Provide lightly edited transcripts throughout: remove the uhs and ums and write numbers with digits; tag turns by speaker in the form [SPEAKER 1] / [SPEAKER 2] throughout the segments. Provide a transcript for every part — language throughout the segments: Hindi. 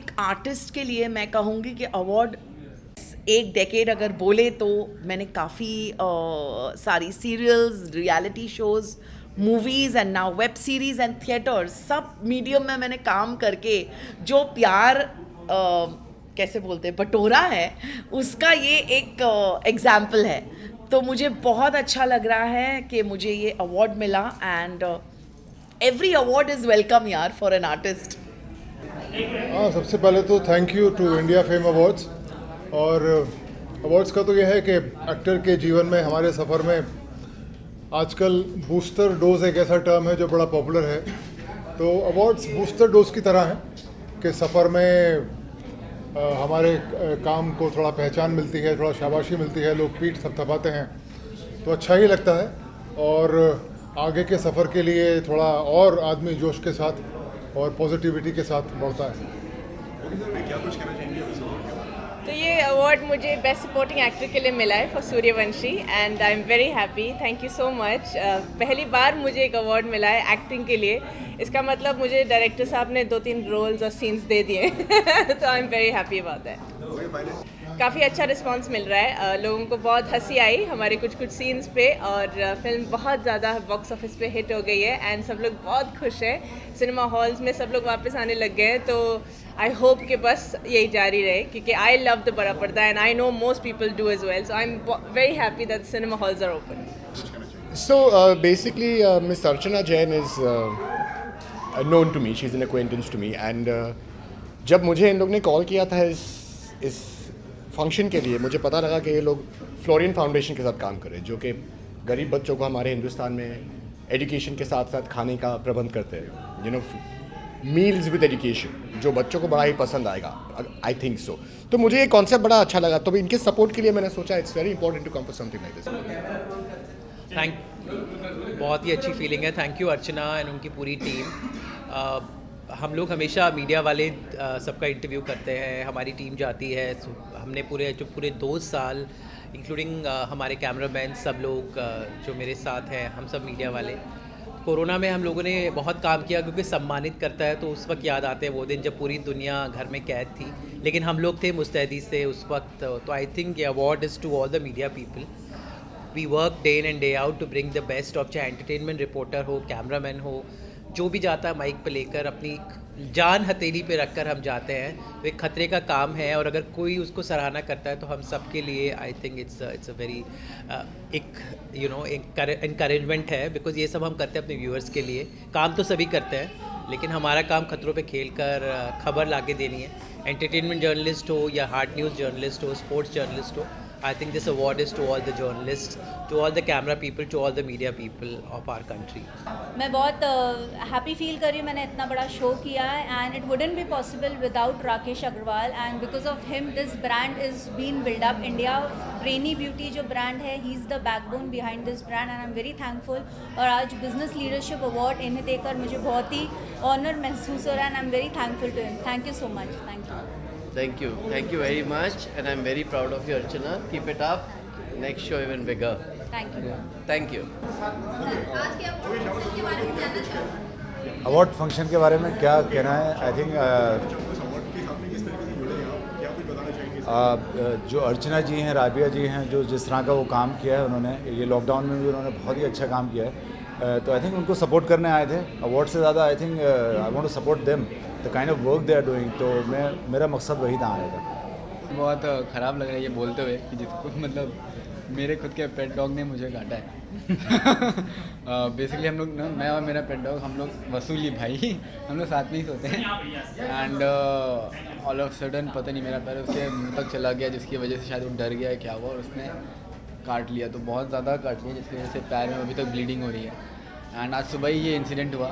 [SPEAKER 1] एक आर्टिस्ट के लिए मैं कहूँगी कि अवार्ड एक डेकेड अगर बोले तो मैंने काफ़ी सारी serials, reality shows, movies and now web series and theatres, सब मीडियम में मैंने काम करके जो प्यार कैसे बोलते हैं बटोरा है, उसका ये एक एग्जाम्पल है। तो मुझे बहुत अच्छा लग रहा है कि मुझे ये अवार्ड मिला and every award is welcome यार फॉर एन आर्टिस्ट।
[SPEAKER 2] हाँ, सबसे पहले तो thank you to India fame awards. और अवार्ड्स का तो यह है कि एक्टर के जीवन में, हमारे सफ़र में आजकल बूस्टर डोज एक ऐसा टर्म है जो बड़ा पॉपुलर है। तो अवार्ड्स बूस्टर डोज की तरह हैं कि सफ़र में हमारे काम को थोड़ा पहचान मिलती है, थोड़ा शाबाशी मिलती है, लोग पीठ थपथपाते हैं तो अच्छा ही लगता है। और आगे के सफ़र के लिए थोड़ा और आदमी जोश के साथ और पॉजिटिविटी के साथ बढ़ता है।
[SPEAKER 3] तो ये अवार्ड मुझे बेस्ट सपोर्टिंग एक्टर के लिए मिला है for Suryavanshi and I am very happy, thank you so much. पहली बार मुझे एक अवार्ड मिला है एक्टिंग के लिए, इसका मतलब मुझे डायरेक्टर साहब ने 2-3 रोल्स और सीन्स दे दिए तो आई am very happy about that. काफ़ी अच्छा रिस्पांस मिल रहा है, लोगों को बहुत हंसी आई हमारे कुछ सीन्स पे और फिल्म बहुत ज़्यादा बॉक्स ऑफिस पे हिट हो गई है एंड सब लोग बहुत खुश हैं, सिनेमा हॉल्स में सब लोग वापस आने लग गए हैं। तो आई होप कि बस यही जारी रहे क्योंकि आई लव द बड़ा पर्दा and I know most people do as well, so I am very happy that cinema halls are open.
[SPEAKER 4] So basically, Miss Archana Jain is known to me. She's an acquaintance to me. And जब मुझे इन लोग ने कॉल किया था इस फंक्शन के लिए, मुझे पता लगा कि ये लोग फ्लोरियन फाउंडेशन के साथ काम करें, जो कि गरीब बच्चों को हमारे हिंदुस्तान में एजुकेशन के साथ साथ खाने का प्रबंध करते हैं। मील्स विद एजुकेशन, जो बच्चों को बड़ा ही पसंद आएगा, आई थिंक सो। तो मुझे ये कॉन्सेप्ट बड़ा अच्छा लगा, तो इनके सपोर्ट के लिए मैंने सोचा it's very important to come for something like this.
[SPEAKER 5] बहुत ही अच्छी फीलिंग है। थैंक यू अर्चना एंड उनकी पूरी टीम। हम लोग हमेशा मीडिया वाले सबका इंटरव्यू करते हैं, हमारी टीम जाती है, हमने पूरे 2 साल इंक्लूडिंग हमारे कैमरामैन सब लोग जो मेरे साथ हैं, हम सब मीडिया वाले, कोरोना में हम लोगों ने बहुत काम किया क्योंकि सम्मानित करता है तो उस वक्त याद आते हैं वो दिन जब पूरी दुनिया घर में कैद थी, लेकिन हम लोग थे मुस्तैदी से उस वक्त। तो आई थिंक ये award is to all the media people. We work day in and day out to bring the best of, चाहे एंटरटेनमेंट रिपोर्टर हो, कैमरामैन हो, जो भी जाता है माइक पे लेकर अपनी जान हथेली पे रखकर हम जाते हैं। तो एक खतरे का काम है और अगर कोई उसको सराहना करता है तो हम सब के लिए I think it's a very एक इनकरेजमेंट है, बिकॉज ये सब हम करते हैं अपने व्यूअर्स के लिए। काम तो सभी करते हैं लेकिन हमारा काम खतरों पे खेल कर खबर ला के देनी है। एंटरटेनमेंट जर्नलिस्ट हो या हार्ड न्यूज़ जर्नलिस्ट हो, स्पोर्ट्स जर्नलिस्ट हो, I think this award is to all the journalists, to all the camera people, to all the media people of our country.
[SPEAKER 6] मैं बहुत हैप्पी फील कर रही हूँ, मैंने इतना बड़ा शो किया है and it wouldn't be possible without Rakesh Agarwal and because of him this brand is been build up. India brainy beauty जो ब्रांड है, he is the backbone behind this brand and I am very thankful. और आज बिजनेस लीडरशिप अवार्ड इन्हें देकर मुझे बहुत ही ऑनर महसूस हो रहा है and I am very thankful to him. Thank you so much.
[SPEAKER 7] Thank you very much, and I'm very proud of you, Archana. Keep it up. Next show even bigger. Thank you.
[SPEAKER 8] Award function के बारे में क्या कहना है? आई थिंक जो अर्चना जी हैं, राबिया जी हैं, जो जिस तरह का वो काम किया है उन्होंने, ये लॉकडाउन में भी उन्होंने बहुत ही अच्छा काम किया है। तो आई थिंक उनको सपोर्ट करने आए थे। अवार्ड से ज़्यादा I think I want to support them, the kind of work they are doing. तो मेरा मकसद वही था आने का।
[SPEAKER 9] बहुत ख़राब लग रहा है ये बोलते हुए कि जिसको मतलब मेरे खुद के पेट डॉग ने मुझे काटा है। बेसिकली हम लोग ना, मैं और मेरा पेट डॉग, हम लोग वसूली भाई, हम लोग साथ में ही सोते हैं एंड ऑल ऑफ सडन पता नहीं मेरा पैर उसके मुंह तक चला गया, जिसकी वजह से शायद वो डर गया है क्या हुआ और उसने काट लिया। तो बहुत ज़्यादा काट लिया जिसकी वजह से पैर में अभी तक ब्लीडिंग हो रही है एंड आज सुबह ही ये इंसिडेंट हुआ।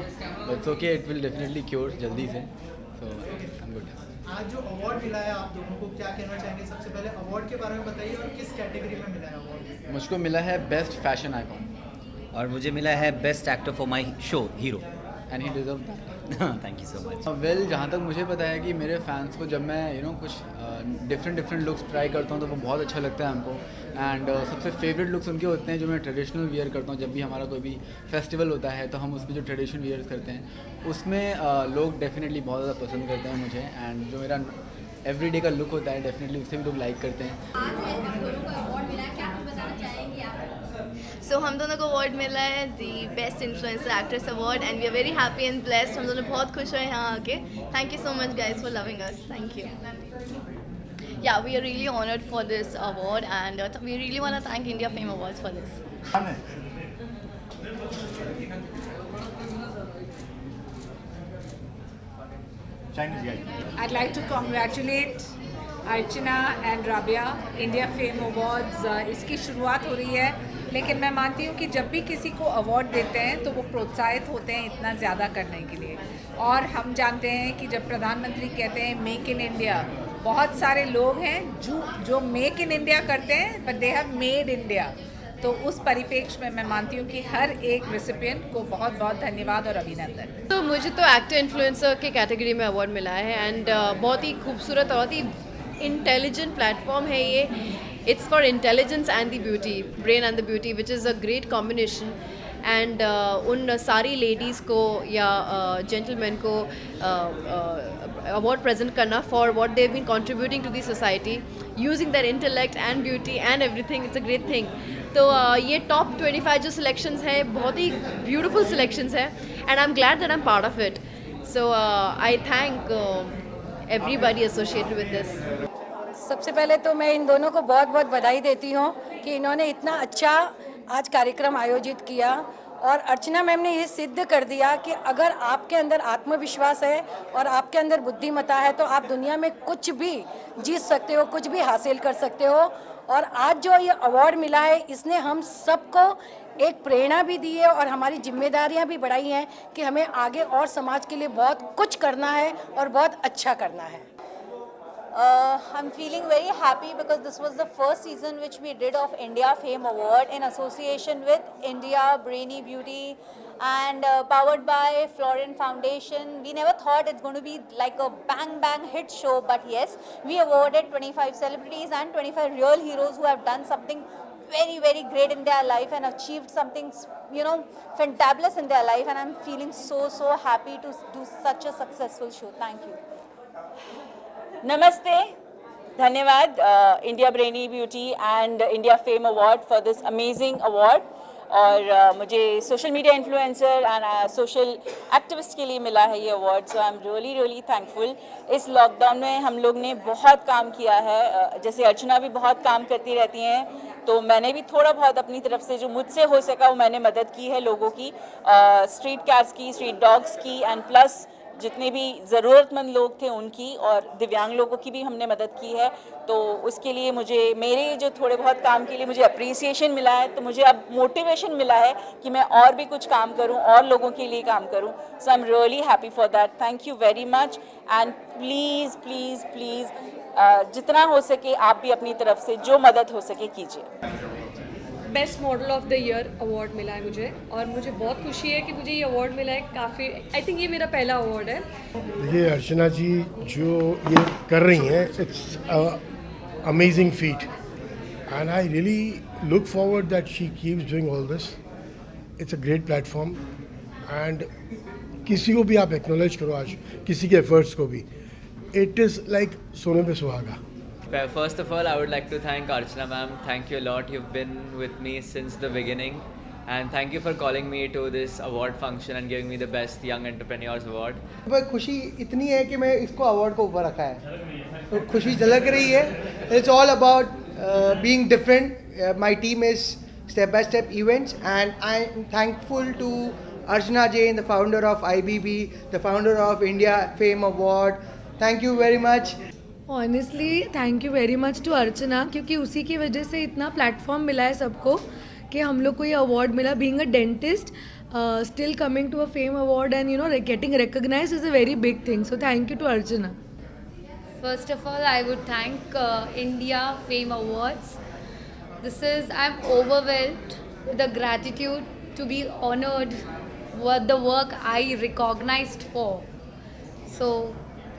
[SPEAKER 9] But okay, it will definitely cure जल्दी से। सो आई एम गुड।
[SPEAKER 10] आज जो अवार्ड मिला है आप दोनों को, क्या कहना चाहेंगे? सबसे पहले अवार्ड के बारे में बताइए और किस कैटेगरी में मिला है अवार्ड?
[SPEAKER 9] मुझको मिला है बेस्ट फैशन आइकॉन
[SPEAKER 11] और मुझे मिला है best actor for my show hero.
[SPEAKER 9] And he deserve that.
[SPEAKER 11] Thank you so much.
[SPEAKER 9] Well जहाँ तक मुझे पता है कि मेरे फैंस को जब मैं कुछ डिफरेंट लुक्स ट्राई करता हूँ तो वो बहुत अच्छा लगता है हमको। एंड सबसे फेवरेट लुक्स उनके होते हैं जो मैं ट्रेडिशनल वियर करता हूँ। जब भी हमारा कोई भी फेस्टिवल होता है तो हम उसमें जो ट्रेडिशनल वियर्स करते हैं उसमें लोग डेफिनेटली बहुत ज़्यादा पसंद करते हैं मुझे। एंड जो मेरा एवरीडे का लुक होता है डेफिनेटली उसे भी लोग लाइक करते हैं।
[SPEAKER 12] सो हम दोनों को अवार्ड मिला है the best influencer actress award and we are very happy and blessed. हम दोनों बहुत खुश हैं यहाँ आके। Thank you so much guys for loving us. Thank you. Yeah, we are really honored for this award and we really want to thank India Fame Awards for this.
[SPEAKER 13] I'd like to congratulate Archana and Rabia. India fame awards इसकी शुरुआत हो रही है, लेकिन मैं मानती हूँ कि जब भी किसी को अवार्ड देते हैं तो वो प्रोत्साहित होते हैं इतना ज़्यादा करने के लिए। और हम जानते हैं कि जब प्रधानमंत्री कहते हैं मेक इन इंडिया, बहुत सारे लोग हैं जो मेक इन इंडिया करते हैं but they have made India. तो उस परिप्रेक्ष्य में मैं मानती हूँ कि हर एक रेसिपिएंट को बहुत बहुत धन्यवाद और अभिनंदन।
[SPEAKER 3] तो मुझे तो एक्टर इन्फ्लुएंसर के कैटेगरी में अवार्ड मिला है एंड बहुत ही खूबसूरत और बहुत ही इंटेलिजेंट प्लेटफॉर्म है ये। It's for intelligence and the beauty, brain and the beauty, which is a great combination. And उन सारी लेडीज़ को या जेंटलमैन को अवार्ड प्रेजेंट करना for what they have been contributing to the society using their intellect and beauty and everything, it's a great thing. तो ये टॉप 25 जो सिलेक्शंस है बहुत ही ब्यूटीफुल सिलेक्शंस है and I am glad that I am part of it. So I thank everybody associated with this.
[SPEAKER 13] सबसे पहले तो मैं इन दोनों को बहुत बहुत बधाई देती हूँ कि इन्होंने इतना अच्छा आज कार्यक्रम आयोजित किया। और अर्चना मैम ने ये सिद्ध कर दिया कि अगर आपके अंदर आत्मविश्वास है और आपके अंदर बुद्धिमत्ता है तो आप दुनिया में कुछ भी जीत सकते हो, कुछ भी हासिल कर सकते हो। और आज जो ये अवार्ड मिला है इसने हम सबको एक प्रेरणा भी दी है और हमारी जिम्मेदारियां भी बढ़ाई हैं कि हमें आगे और समाज के लिए बहुत कुछ करना है और बहुत अच्छा करना है।
[SPEAKER 6] I'm feeling very happy because this was the first season which we did of India Fame Award in association with India Brainy Beauty and powered by Florent Foundation. We never thought it's going to be like a bang hit show, but yes, we awarded 25 celebrities and 25 real heroes who have done something very great in their life and achieved something fantabulous in their life, and I'm feeling so happy to do such a successful show. Thank you.
[SPEAKER 13] नमस्ते, धन्यवाद India brainy beauty and India fame award for this amazing award. और मुझे social media influencer and social activist के लिए मिला है ये award. So I am really thankful. इस लॉकडाउन में हम लोग ने बहुत काम किया है, जैसे अर्चना भी बहुत काम करती रहती हैं, तो मैंने भी थोड़ा बहुत अपनी तरफ से जो मुझसे हो सका वो मैंने मदद की है लोगों की, स्ट्रीट कैट्स की, स्ट्रीट डॉग्स की, एंड प्लस जितने भी ज़रूरतमंद लोग थे उनकी, और दिव्यांग लोगों की भी हमने मदद की है। तो उसके लिए मुझे मेरे जो थोड़े बहुत काम के लिए मुझे अप्रिसिएशन मिला है, तो मुझे अब मोटिवेशन मिला है कि मैं और भी कुछ काम करूं और लोगों के लिए काम करूं। So I am really happy for that. Thank you very much and please जितना हो सके आप भी अपनी तरफ से जो मदद हो सके कीजिए।
[SPEAKER 3] Best model of the year award मिला है मुझे, और मुझे बहुत खुशी है कि मुझे ये अवार्ड मिला है। काफ़ी आई थिंक ये मेरा पहला अवार्ड है।
[SPEAKER 14] देखिए अर्चना जी जो ये कर रही हैं, it's amazing feet and I really look forward that she keeps doing all this. It's a great platform and किसी को भी आप एक्नॉलेज करो आज, किसी के एफर्ट्स को भी, इट इज़ लाइक सोने पे सुहागा।
[SPEAKER 11] First of all, I would like to thank Archana ma'am. Thank you a lot. You've been with me since the beginning. And thank you for calling me to this award function and giving me the Best Young Entrepreneurs Award.
[SPEAKER 10] पर खुशी इतनी है कि मैं इसको अवार्ड को ऊपर रखा है, तो खुशी झलक रही है। It's all about being different. My team is step by step events and I am thankful to Archana Jain, the founder of IBB, the founder of India Fame Award. Thank you very much.
[SPEAKER 3] Honestly thank you very much to Archana, क्योंकि उसी की वजह से इतना प्लेटफॉर्म मिला है सबको कि हम लोग को ये अवार्ड मिला। Being a dentist, still coming to a fame award and getting recognised is a very big thing. So thank you to Archana.
[SPEAKER 6] First of all, I would thank India Fame Awards. I'm overwhelmed with the gratitude to be honored
[SPEAKER 15] what the work I recognized for. So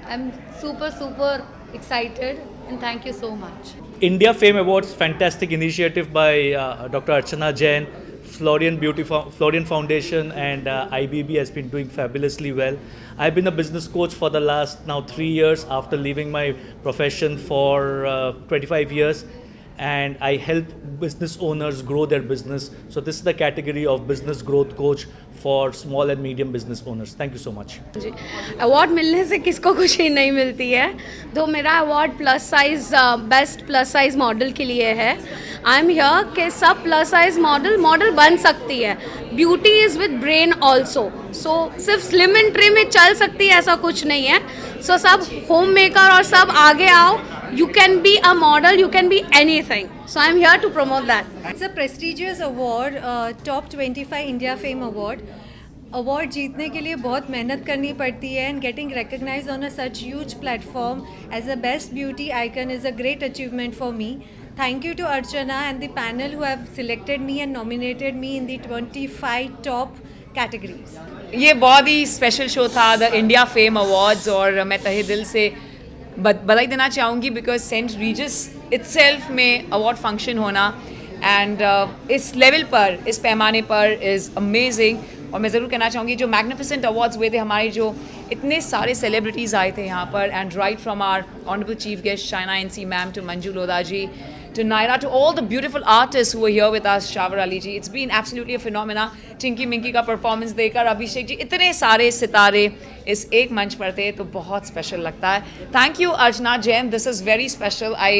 [SPEAKER 15] I'm super excited and thank you so much.
[SPEAKER 16] India Fame Awards, fantastic initiative by Dr. Archana Jain, Florian Foundation, and IBB has been doing fabulously well. I've been a business coach for the last now 3 years after leaving my profession for 25 years, and I help business owners grow their business. So this is the category of business growth coach for small and medium business owners. Thank you so much.
[SPEAKER 15] Award मिलने से किसको खुशी नहीं मिलती है, तो मेरा award plus size best plus size model के लिए है. आई एम हियर कि सब प्लस साइज मॉडल बन सकती है. Beauty is with brain also. So सिर्फ स्लिम एंड ट्रिम में चल सकती है ऐसा कुछ नहीं है. सो सब होम मेकर और सब आगे आओ. You can be a model, you can be anything. So I'm here to promote that.
[SPEAKER 17] It's a prestigious award, Top 25 India Fame Award. Award जीतने के लिए बहुत मेहनत करनी पड़ती है, and getting recognised on a such huge platform as a best beauty icon is a great achievement for me. Thank you to Archana and the panel who have selected me and nominated me in the 25 top categories.
[SPEAKER 18] ये बहुत ही स्पेशल शो था, द इंडिया फेम अवार्ड्स, और मैं तहे दिल से बधाई देना चाहूँगी बिकॉज सेंट रीजस इट्सेल्फ में अवार्ड फंक्शन होना एंड इस लेवल पर, इस पैमाने पर इज़ अमेजिंग. और मैं ज़रूर कहना चाहूँगी जो मैग्निफिसेंट अवार्ड्स हुए थे, हमारे जो इतने सारे सेलिब्रिटीज़ आए थे यहाँ पर, and right from our honourable chief guest Shaina NC ma'am to Manju Lodha ji to Naira, to all the beautiful artists who were here with us, Shavar Ali ji. It's been absolutely a phenomena. Chinky Minky का performance देखकर अभिषेक जी, इतने सारे सितारे इस एक मंच पर थे, तो बहुत स्पेशल लगता है. Thank you Archana Jain, this is very special. I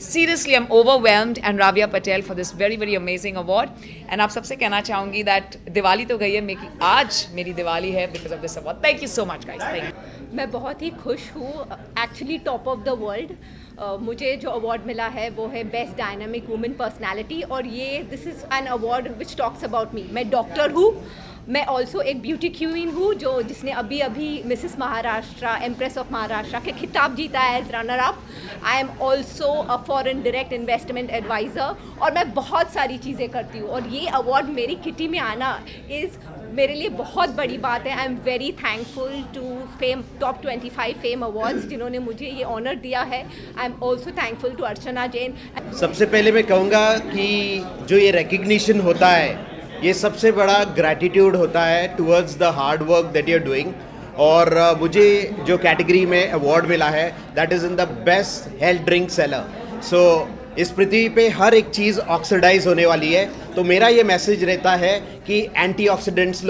[SPEAKER 18] seriously am overwhelmed, and Rabia Patel for this very amazing award. And आप सबसे कहना चाहूँगी that दिवाली तो गई है, आज मेरी दिवाली है because of this award. Thank you so much guys. Thank you.
[SPEAKER 19] मैं बहुत ही खुश हूँ. Actually top of the world मुझे जो अवार्ड मिला है वो है बेस्ट डायनामिक वुमेन पर्सनालिटी, और ये this is an award which talks about me. मैं डॉक्टर हूँ, मैं ऑल्सो एक ब्यूटी क्वीन हूँ जिसने अभी Mrs Maharashtra, empress of Maharashtra के खिताब जीता है as runner up. I am also a foreign direct investment adviser, और मैं बहुत सारी चीज़ें करती हूँ, और ये अवार्ड मेरी किटी में आना इज़ मेरे लिए बहुत बड़ी बात है. I am very thankful to Fame top 25 Fame awards जिन्होंने मुझे ये ऑनर दिया है. I am also thankful to Archana Jain.
[SPEAKER 20] सबसे पहले मैं कहूँगा कि जो ये रिकग्निशन होता है, ये सबसे बड़ा ग्रैटिट्यूड होता है towards the hard work that you are doing. और मुझे जो कैटेगरी में अवार्ड मिला है that is in the best health drink seller. So इस पृथ्वी पे हर एक चीज़ ऑक्सीडाइज होने वाली है, तो मेरा ये मैसेज रहता है कि एंटीऑक्सीडेंट्स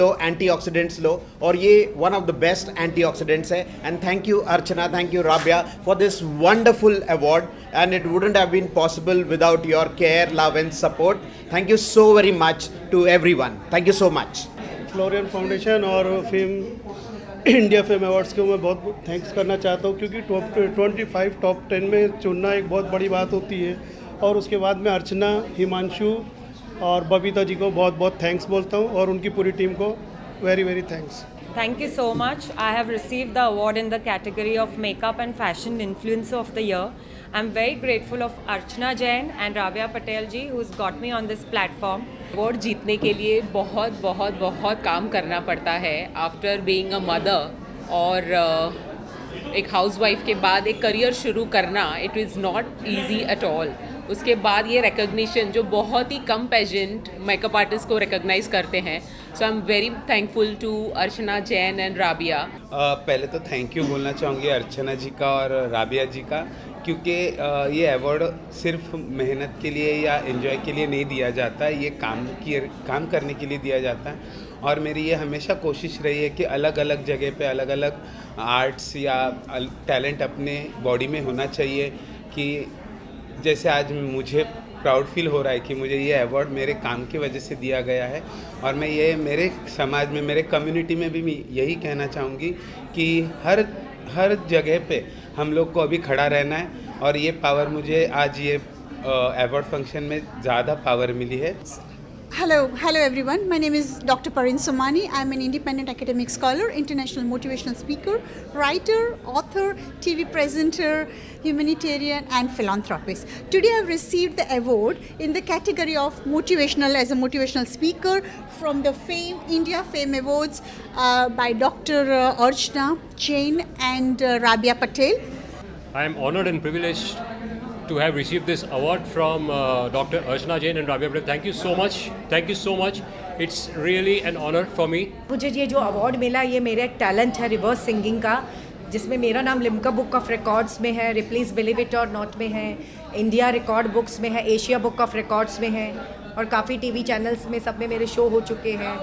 [SPEAKER 20] लो, और ये one of the best antioxidants है. And thank you Archana, thank you Rabia for this wonderful award, and it wouldn't have been possible without your care, love and support. Thank you so very much to everyone. Thank you so much.
[SPEAKER 21] Florian foundation और इंडिया फेम अवार्ड्स को मैं बहुत थैंक्स करना चाहता हूँ, क्योंकि टॉप 25 टॉप 10 में चुनना एक बहुत बड़ी बात होती है. और उसके बाद मैं अर्चना, हिमांशु और बबीता जी को बहुत बहुत थैंक्स बोलता हूँ, और उनकी पूरी टीम को very thanks.
[SPEAKER 22] Thank you so much. I have received the award in the category of Makeup and Fashion Influencer of the Year. I'm very grateful of Archana Jain and Rabia Patel ji who's got me on this platform.
[SPEAKER 18] Award जीतने के लिए बहुत काम करना पड़ता है. आफ्टर बीइंग अ मदर और एक हाउसवाइफ के बाद एक करियर शुरू करना, it is not easy at all. उसके बाद ये रिकग्निशन जो बहुत ही कम पेजेंट मेकअप आर्टिस्ट को रिकग्नाइज करते हैं. So I am very thankful to Archana Jain and Rabia.
[SPEAKER 23] पहले तो थैंक यू बोलना चाहूँगी अर्चना जी का और राबिया जी का, क्योंकि ये अवार्ड सिर्फ मेहनत के लिए या एंजॉय के लिए नहीं दिया जाता है, ये काम करने के लिए दिया जाता है. और मेरी ये हमेशा कोशिश रही है कि अलग अलग जगह पे अलग अलग आर्ट्स या टैलेंट अपने बॉडी में होना चाहिए. कि जैसे आज मुझे प्राउड फील हो रहा है कि मुझे ये अवार्ड मेरे काम की वजह से दिया गया है, और मैं ये मेरे समाज में, मेरे कम्युनिटी में भी यही कहना चाहूँगी कि हर जगह पे हम लोग को अभी खड़ा रहना है. और ये पावर मुझे आज ये अवार्ड फंक्शन में ज़्यादा पावर मिली है.
[SPEAKER 1] Hello everyone. My name is Dr. Parin Somani. I'm an independent academic scholar, international motivational speaker, writer, author, TV presenter, humanitarian and philanthropist. Today I've received the award in the category of motivational as a motivational speaker from the India Fame Awards by Dr. Archana Jain and Rabia Patel.
[SPEAKER 2] I am honored and privileged to have received this award from Dr. Archana Jain and Rabia Patel. Thank you so much. Thank you so much. It's really an honor for me.
[SPEAKER 4] मुझे ये जो अवार्ड मिला ये मेरा एक टैलेंट है रिवर्स सिंगिंग का, जिसमें मेरा नाम लिम्का बुक ऑफ रिकॉर्ड्स में है, रिप्लीज बिलीव इट और नॉट में है, इंडिया रिकॉर्ड बुक्स में है, एशिया बुक ऑफ रिकॉर्ड्स में है और काफ़ी टीवी चैनल्स में सब में मेरे शो हो चुके हैं,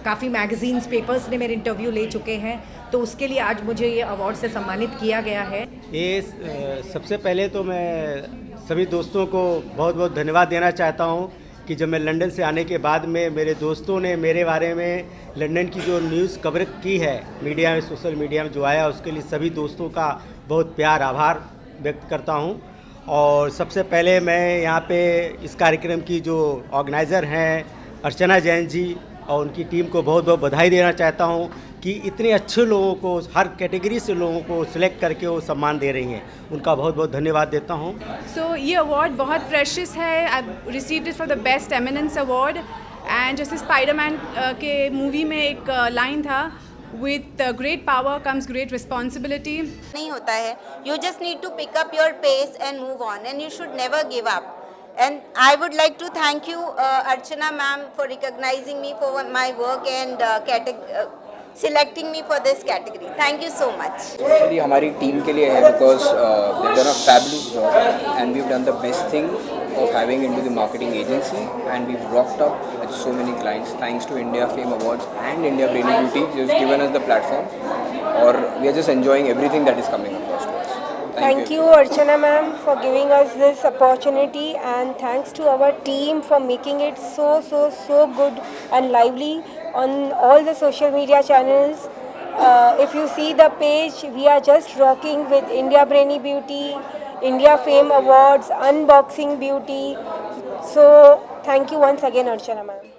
[SPEAKER 4] काफ़ी मैगजीन्स पेपर्स ने मेरे इंटरव्यू ले चुके हैं, तो उसके लिए आज मुझे ये अवार्ड से सम्मानित किया गया है।
[SPEAKER 24] ये सबसे पहले तो मैं सभी दोस्तों को बहुत बहुत धन्यवाद देना चाहता हूँ कि जब मैं लंदन से आने के बाद में मेरे दोस्तों ने मेरे बारे में लंदन की जो न्यूज़ कवर की है मीडिया में, सोशल मीडिया में जो आया, उसके लिए सभी दोस्तों का बहुत प्यार आभार व्यक्त करता हूँ। और सबसे पहले मैं यहाँ पे इस कार्यक्रम की जो ऑर्गेनाइज़र हैं अर्चना जैन जी और उनकी टीम को बहुत बहुत बधाई देना चाहता हूँ कि इतने अच्छे लोगों को, हर कैटेगरी से लोगों को सिलेक्ट करके वो सम्मान दे रही हैं, उनका बहुत बहुत धन्यवाद देता हूँ।
[SPEAKER 25] सो ये अवार्ड बहुत प्रेशियस है। I received it for the best eminence award and जैसे स्पाइडरमैन के मूवी में एक लाइन था, with great power comes great responsibility.
[SPEAKER 26] नहीं होता है, you just need to pick up your pace and move on and you should never give up. And I would like to thank you Archana ma'am for recognizing me for my work and selecting me for this category. Thank you so much.
[SPEAKER 27] Especially हमारी टीम के लिए है because they've done a fabulous job and we've done the best thing of having into the marketing agency and we've rocked up with so many clients thanks to India Fame Awards and India Brainy Beauty. Just given us the platform or we are just enjoying everything that is coming across to us.
[SPEAKER 28] Thank you Archana ma'am for giving us this opportunity and thanks to our team for making it so good and lively on all the social media channels. If you see the page, we are just rocking with India Brainy Beauty, India Fame Awards, Unboxing Beauty. So thank you once again Archana ma'am.